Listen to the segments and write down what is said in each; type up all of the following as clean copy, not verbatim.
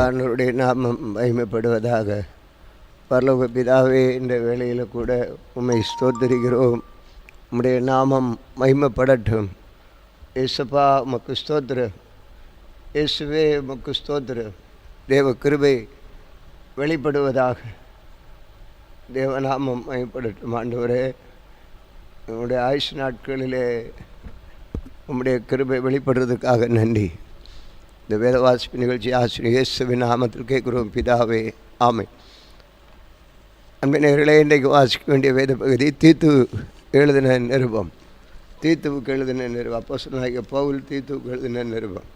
ஆண்டவருடைய நாமம் மகிமைப்படுவதாக. பரலோக பிதாவே, இந்த வேளையில் கூட உம்மை ஸ்தோத்திரிக்கிறோம். உம்முடைய நாமம் மகிமைப்படட்டும். இயேசுப்பா உமக்கு ஸ்தோத்திரம். இயேசுவே உமக்கு ஸ்தோத்திரம். தேவ கிருபை வெளிப்படுவதாக. தேவநாமம் மகிமைப்படட்டும். ஆண்டவரே, உம்முடைய ஆயுஷ் நாட்களிலே உம்முடைய கிருபை வெளிப்படுறதுக்காக நன்றி. இந்த வேத வாசிப்பு நிகழ்ச்சி ஆசிரியர் இயேசுவின் நாமத்தில் கேட்குறோம் பிதாவே, ஆமென். அன்பினர்களே, இன்றைக்கு வாசிக்க வேண்டிய வேத பகுதி தீத்து எழுதின நிருபம். தீத்துவுக்கு எழுதின நிருபம். அப்போஸ்தலனாகிய பவுல் தீத்துவுக்கு எழுதின நிருபம்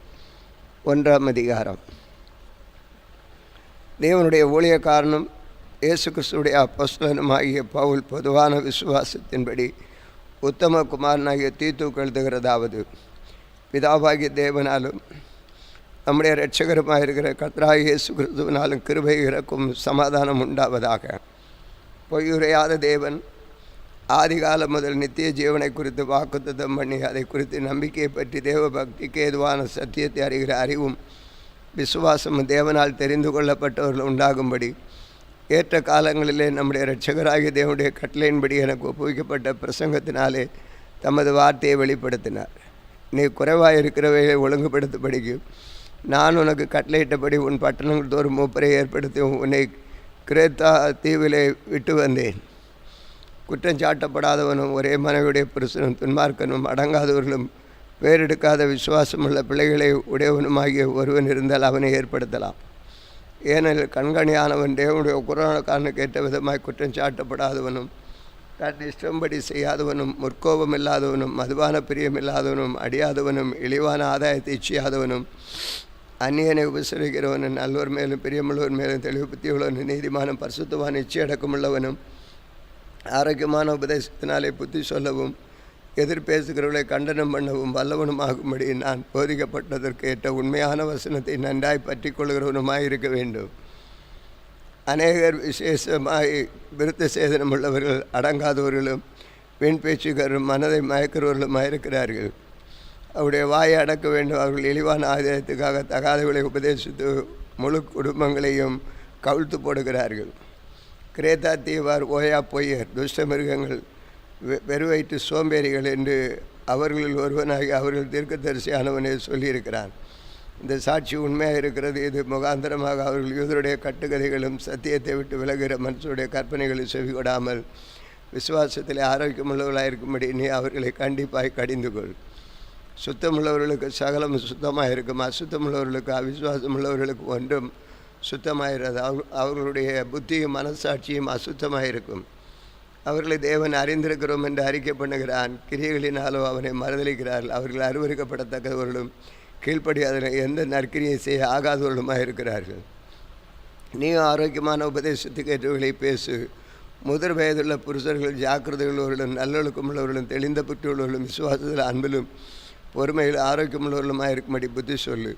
1ஆம் அதிகாரம். தேவனுடைய ஊழியக்காரனும் இயேசு கிறிஸ்துடைய அப்போஸ்தலனுமாகிய பவுல் பொதுவான விசுவாசத்தின்படி உத்தம குமாரனாகிய தீத்துவுக்கு எழுதுகிறதாவது: பிதாவாகிய தேவனாலும் நம்முடைய இரட்சகருமாக இருக்கிற கர்த்தராகிய இயேசு கிறிஸ்துவினாலும் கிருபை இறக்கும் சமாதானம் உண்டாவதாக. பொய்யுரையாத தேவன் ஆதிகாலம் முதல் நித்திய ஜீவனை குறித்து வாக்குத்தத்தம் பண்ணி அதை குறித்து நம்பிக்கையை பற்றி தேவ பக்திக்கு ஏதுவான சத்தியத்தை அறிகிற அறிவும் விசுவாசமும் தேவனால் தெரிந்து கொள்ளப்பட்டவர்கள் உண்டாகும்படி ஏற்ற காலங்களிலே நம்முடைய இரட்சகராகிய தேவனுடைய கட்டளையின்படி எனக்கு ஒப்புவிக்கப்பட்ட பிரசங்கத்தினாலே தமது வார்த்தையை வெளிப்படுத்தினார். நீ குறைவாக இருக்கிறவையை ஒழுங்குபடுத்தபடிக்கு நான் உனக்கு கட்டளையிட்டபடி உன் பட்டணங்கள் தோறும் மூப்பரை ஏற்படுத்தி உன்னை கிரேத்தா தீவிலே விட்டு வந்தேன். குற்றஞ்சாட்டப்படாதவனும் ஒரே மனைவியுடைய புருஷனும் துன்மார்க்கனும் அடங்காதவர்களும் வேறெடுக்காத விசுவாசமுள்ள பிள்ளைகளை உடையவனுமாகிய ஒருவன் இருந்தால் அவனை ஏற்படுத்தலாம். ஏனெனில் கண்காணியானவன் தேவனுடைய குரானக்காரனுக்கு ஏற்ற விதமாய் குற்றம் சாட்டப்படாதவனும் தன் இஷ்டம்படி செய்யாதவனும் முற்கோபம் இல்லாதவனும் மதுபான பிரியமில்லாதவனும் அடியாதவனும் இழிவான ஆதாயத்தை இச்சியாதவனும் அந்நியனை உபசரிக்கிறவனும் நல்லோர் மேலும் பிரியமுள்ளவர் மேலும் தெளிவு புத்தியுள்ளவனும் நீதிமானும் பரிசுத்தமான இச்சையடக்கமுள்ளவனும் ஆரோக்கியமான உபதேசத்தினாலே புத்தி சொல்லவும் எதிர்பேசுகிறவர்களை கண்டனம் பண்ணவும் வல்லவனும் ஆகும்படி நான் போதிக்கப்பட்டதற்கு ஏற்ற உண்மையான வசனத்தை நன்றாய் பற்றி கொள்கிறவனுமாய் இருக்க வேண்டும். அநேகர் விசேஷமாய் விருத்த சேதனம் உள்ளவர்கள் அடங்காதவர்களும் வீண் பேச்சுக்காரரும் மனதை மயக்கிறவர்களுமாக இருக்கிறார்கள். அவருடைய வாயை அடக்க வேண்டும். அவர்கள் இழிவான ஆதாயத்துக்காக தகாதவர்களை உபதேசித்து முழு குடும்பங்களையும் கவிழ்த்து போடுகிறார்கள். கிரேத்தா தீவார் ஓயா பொய்யர் துஷ்ட மிருகங்கள் வெறுவயிற்று சோம்பேறிகள் என்று அவர்களில் ஒருவனாகி அவர்கள் தீர்க்கதரிசியானவனே சொல்லியிருக்கிறான். இந்த சாட்சி உண்மையாக இருக்கிறது. இது முகாந்தரமாக அவர்கள் யூதருடைய கட்டுக்கதைகளும் சத்தியத்தை விட்டு விலகுகிற மனுஷருடைய கற்பனைகளை செவிகொடாமல் விசுவாசத்தில் ஆரோக்கியமுள்ளவர்களாக இருக்கும்படி நீ அவர்களை கண்டிப்பாய் கடிந்து கொள். சுத்தமுள்ளவர்களுக்கு சகலம் சுத்தமாக இருக்கும், அசுத்தமுள்ளவர்களுக்கு அவிசுவாசமுள்ளவர்களுக்கு ஒன்றும் சுத்தமாகிறது. அவர்களுடைய புத்தியும் மனசாட்சியும் அசுத்தமாக இருக்கும். அவர்களை தேவன் அறிந்திருக்கிறோம் என்று அறிக்கை பண்ணுகிறான். கிரியைகளினாலோ அவனை மறுதளிக்கிறார்கள். அவர்கள் அருவருக்கப்படத்தக்கவர்களும் கீழ்ப்படி அதில் எந்த நற்கிரியை செய்ய ஆகாதவர்களுமாக இருக்கிறார்கள். நீயும் ஆரோக்கியமான உபதேசத்துக்கு ஏற்றவர்களை பேசு. முதிர் வயதுள்ள புருஷர்கள் ஜாக்கிரதையுள்ளவர்களும் நல்லொழுக்கமுள்ளவர்களும் தெளிந்த புற்றியுள்ளவர்களும் விசுவாசத்தில் அன்பிலும் பொறுமையில் ஆரோக்கியமுள்ளவர்களுமாக இருக்கும்படி புத்தி சொல்லு.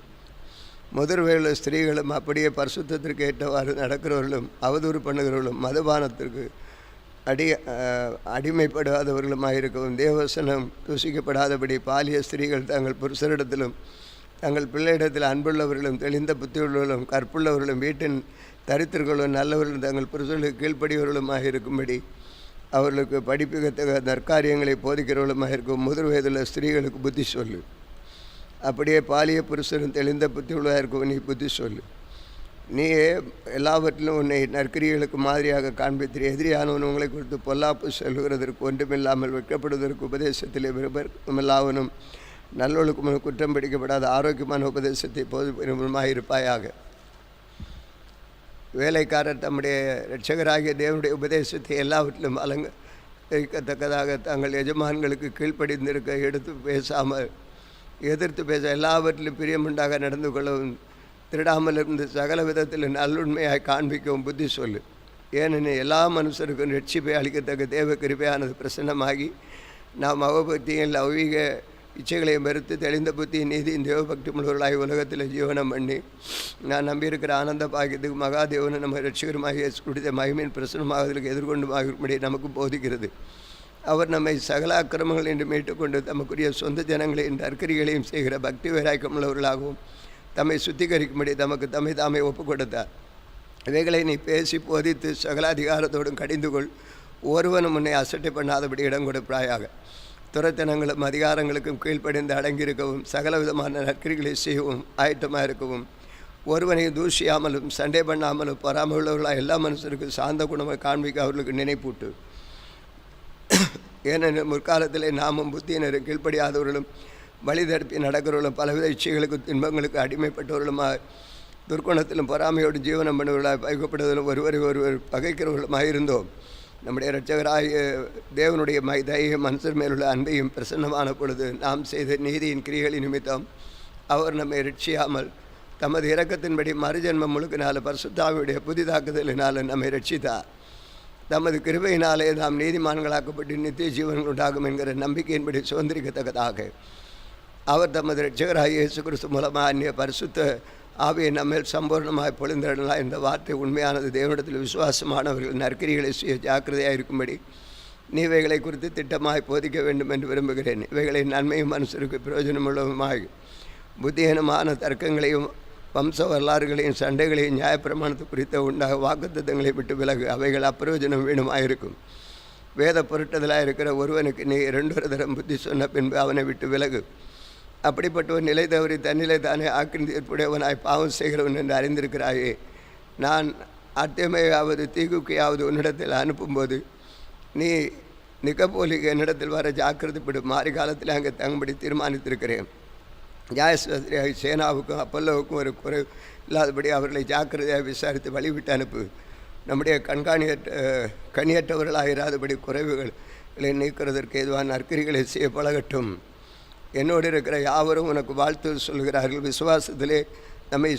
முதிர் வயதுள்ள ஸ்திரீகளும் அப்படியே பரிசுத்தத்திற்கு ஏற்றவாறு நடக்கிறவர்களும் அவதூறு பண்ணுகிறவர்களும் மதுபானத்திற்கு அடிமைப்படாதவர்களுமாக இருக்கவும் தேவசனம் தூசிக்கப்படாதபடி பாலிய ஸ்திரீகள் தங்கள் புருஷரிடத்திலும் தங்கள் பிள்ளையிடத்தில் அன்புள்ளவர்களும் தெளிந்த புத்தியுள்ளவர்களும் கற்புள்ளவர்களும் வீட்டின் தரித்திரர்களும் நல்லவர்களும் தங்கள் புருஷர்களுக்கு கீழ்ப்படியவர்களுமாக இருக்கும்படி அவர்களுக்கு படிப்புக்கத்தக்க நற்காரியங்களை போதிக்கிறவர்களுமாக இருக்கும் முதிர் வயதுள்ள ஸ்திரீகளுக்கு புத்தி சொல்லு. அப்படியே பாலிய புருஷரும் தெளிந்த புத்தியுள்ளதாக இருக்கும் நீ புத்தி சொல்லு. நீயே எல்லாவற்றிலும் உன்னை நற்கிரிகளுக்கு மாதிரியாக காண்பித்திரு. எதிரியானவன் உங்களை குறித்து பொல்லாப்பு சொல்லுகிறதற்கு ஒன்றுமில்லாமல் வெட்கப்படுவதற்கு உபதேசத்திலே விருப்பமில்லாவனும் நல்லொழுக்கமும் குற்றம் பிடிக்கப்படாத ஆரோக்கியமான உபதேசத்தை போதுமாக இருப்பாயாக. வேலைக்காரர் தம்முடைய இரட்சகராகிய தேவனுடைய உபதேசத்தை எல்லாவற்றிலும் அலங்கரிக்கத்தக்கதாக தங்கள் எஜமான்களுக்கு கீழ்ப்படிந்திருக்க எடுத்து பேசாமல் எதிர்த்து பேச எல்லாவற்றிலும் பிரியமுண்டாக நடந்து கொள்ளவும் திருடாமல் இருந்து சகல விதத்தில் நல்லுண்மையாக காண்பிக்கவும் புத்தி சொல்லு. ஏனெனில் எல்லா மனுஷருக்கும் ரட்சிப்பை அளிக்கத்தக்க தேவ கிருபையானது பிரசன்னமாகி நாம் அவபக்தியில் லௌகீக இச்சைகளை மறுத்து தெளிந்த புத்தியின் நீதியின் தேவபக்தி முழுவர்களாய் உலகத்தில் ஜீவனம் பண்ணி நான் நம்பியிருக்கிற ஆனந்த பாக்கியத்துக்கு மகாதேவனை நம்ம ரட்சிகரமாக கொடுத்த மகிமையின் பிரசனமாவதற்கு எதிர்கொண்டுமாகும்படி நமக்கு போதிக்கிறது. அவர் நம்மை சகல அக்கிரமங்கள் என்று மீட்டுக்கொண்டு தமக்குரிய சொந்த ஜனங்களை நற்கரிகளையும் செய்கிற பக்தி வைராக்கியமுள்ளவர்களாகவும் தம்மை சுத்திகரிக்கும்படி தமக்கு தாமே ஒப்பு கொடுத்தார். இவைகளை நீ பேசி போதித்து சகல அதிகாரத்தோடும் கடிந்து கொள். ஒருவனும் முன்னே அசட்டை பண்ணாதபடி இடம் கொடுப்பாயாக. துரைத்தனங்களும் அதிகாரங்களுக்கும் கீழ்ப்படிந்து அடங்கியிருக்கவும் சகல விதமான நற்கிரிகளை செய்யவும் ஆயத்தமாக இருக்கவும், ஒருவனையும் தூஷியாமலும் சண்டை பண்ணாமலும் பொறாமையுள்ளவர்களாக எல்லா மனுஷருக்கும் சாந்த குணமாக காண்பிக்க அவர்களுக்கு நினைப்பூட்டு. ஏனெனில் முற்காலத்திலே நாமும் புத்தியினரும் கீழ்ப்படியாதவர்களும் வழி தடுப்பி நடக்கிறவர்களும் பலவித இச்சைகளுக்கும் துன்பங்களுக்கு அடிமைப்பட்டவர்களுமாக துர்க்குணத்திலும் பொறாமையோடு ஜீவனம் பண்ணுவர்களாக பகைக்கப்படுவதிலும் ஒருவர் பகைக்கிறவர்களுமாக இருந்தோம். நம்முடைய இரட்சகராகிய தேவனுடைய தயைய மனுஷர் மேலுள்ள அன்பையும் பிரசன்னமான பொழுது நாம் செய்த நீதியின் கிரிகளின் நிமித்தம் அவர் நம்மை ரட்சியாமல் தமது இரக்கத்தின்படி மறுஜன்மம் முழுக்கினால பரிசுத்தாவியுடைய புதிதாக்குதலினால் நம்மை ரட்சித்தார். தமது கிருபையினாலே நாம் நீதிமான்களாக்கப்பட்டு நித்திய ஜீவன்கள் உண்டாகும் என்கிற நம்பிக்கையின்படி சுதந்திரிக்கத்தக்கதாக அவர் தமது இரட்சகராகிய இயேசு கிறிஸ்து மூலமாக அந்நிய பரிசுத்த ஆவியை நம்மேல் சம்பூர்ணமாக பொழிந்தடலாம். இந்த வார்த்தை உண்மையானது. தேவனிடத்தில் விசுவாசமானவர்கள் நற்கிரிகளை செய்ய ஜாக்கிரதையாக இருக்கும்படி நீ இவைகளை குறித்து திட்டமாய் போதிக்க வேண்டும் என்று விரும்புகிறேன். இவைகளை நன்மையும் மனுஷருக்கு பிரயோஜனமுள்ளதுமாய் புத்தியீனமான தர்க்கங்களையும் வம்ச வரலாறுகளையும் சண்டைகளையும் நியாயப்பிரமாணத்தை குறித்த உண்டாக வாக்குத்தத்தங்களை விட்டு விலகு. அவைகள் அப்பிரயோஜனம் வேணுமாயிருக்கும். வேத பொருட்டதலாக இருக்கிற ஒருவனுக்கு நீ 2 தரம் புத்தி சொன்ன பின்பு அவனை விட்டு விலகு. அப்படிப்பட்டவன் நிலை தவறி தன்னிலை தானே ஆக்கிரமிப்புடையவனாய் பாவம் செய்கிறவன் என்று அறிந்திருக்கிறாயே. நான் அர்த்தமையாவது தீகுக்கையாவது உன்னிடத்தில் அனுப்பும்போது நீ நிக்கப்போலிக்கு என்னிடத்தில் வர ஜாக்கிரதைப்படும். மாறி காலத்தில் அங்கே தங்கும்படி தீர்மானித்திருக்கிறேன். நியாயசாஸ்திரியாக சேனாவுக்கும் அப்பல்லோவுக்கும் ஒரு குறை இல்லாதபடி அவர்களை ஜாக்கிரதையாக விசாரித்து வழிவிட்டு அனுப்பு. நம்முடைய கனியற்றவர்களாக இராதபடி குறைவுகளை நீக்கிறதற்கு எதுவான நற்கிரிகளை செய்ய பழகட்டும். என்னோடு இருக்கிற யாவரும் உனக்கு வாழ்த்து சொல்கிறார்கள். விசுவாசத்திலே நம்மை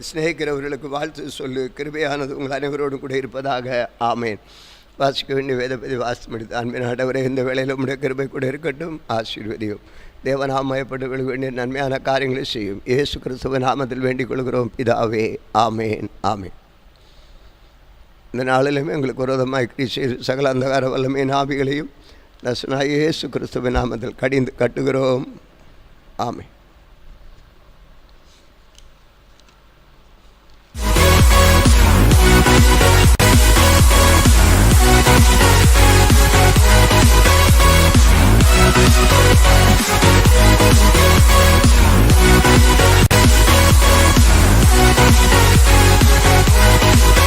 சிநேகிக்கிறவர்களுக்கு வாழ்த்து சொல்லு. கிருபையானது உங்கள் அனைவரோடும் கூட இருப்பதாக. ஆமேன். வாசிக்க வேண்டிய வேதப்பதி வாசி முடித்து அன்பின் ஆண்டவரே, இந்த வேளையில் உடைய கிருபை கூட இருக்கட்டும். ஆசீர்வதியும். தேவநாமயப்பட்டு வேண்டிய நன்மையான காரியங்களை செய்யும். இயேசு கிறிஸ்துவின் நாமத்தில் வேண்டிக் கொள்கிறோம் பிதாவே. ஆமேன். ஆமேன். இந்த நாளிலுமே எங்களுக்கு விரோதமாய் கிறிஸ்து சகல அந்தகார வல்லமையின் ஆவிகளையும் நசுனாய் இயேசு கிறிஸ்துவின் நாமத்தில் கடிந்து கட்டுகிறோம். ஆமேன்.